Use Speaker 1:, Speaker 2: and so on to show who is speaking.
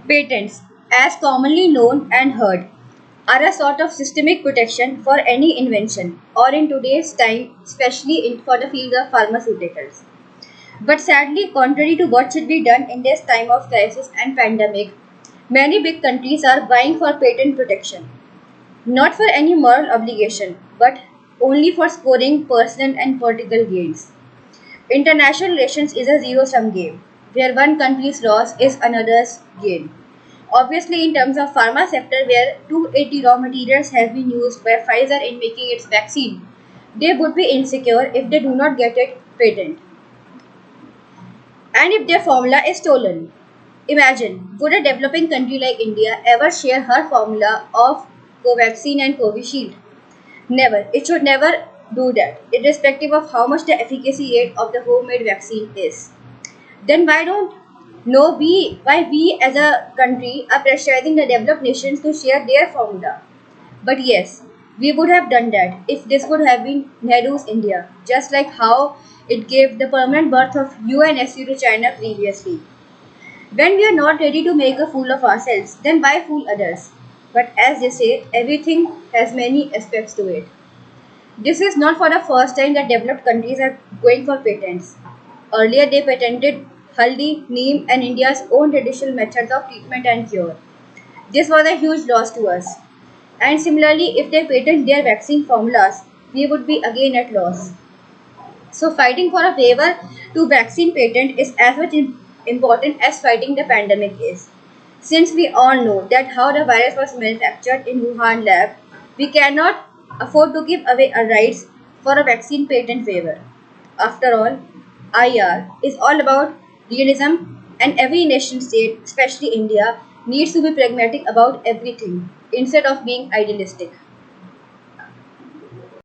Speaker 1: Patents, as commonly known and heard, are a sort of systemic protection for any invention, or in today's time, especially for the field of pharmaceuticals. But sadly, contrary to what should be done in this time of crisis and pandemic, many big countries are vying for patent protection, not for any moral obligation, but only for scoring personal and political gains. International relations is a zero-sum game, where one country's loss is another's gain. Obviously, in terms of pharma sector, where 280 raw materials have been used by Pfizer in making its vaccine, they would be insecure if they do not get it patent, and if their formula is stolen. Imagine, would a developing country like India ever share her formula of Covaxin and Covishield? Never. It should never do that, irrespective of how much the efficacy rate of the homemade vaccine is. Then why don't no we why we as a country are pressurizing the developed nations to share their formula? But yes, we would have done that if this would have been Nehru's India, just like how it gave the permanent birth of UNSU to China previously. When we are not ready to make a fool of ourselves, then why fool others? But as they say, everything has many aspects to it. This is not for the first time that developed countries are going for patents. Earlier, they patented haldi, neem, and India's own traditional methods of treatment and cure. This was a huge loss to us. And similarly, if they patent their vaccine formulas, we would be again at loss. So, fighting for a waiver to vaccine patent is as much important as fighting the pandemic is. Since we all know that how the virus was manufactured in Wuhan lab, we cannot afford to give away our rights for a vaccine patent waiver. After all, IR is all about realism, and every nation state, especially India, needs to be pragmatic about everything instead of being idealistic.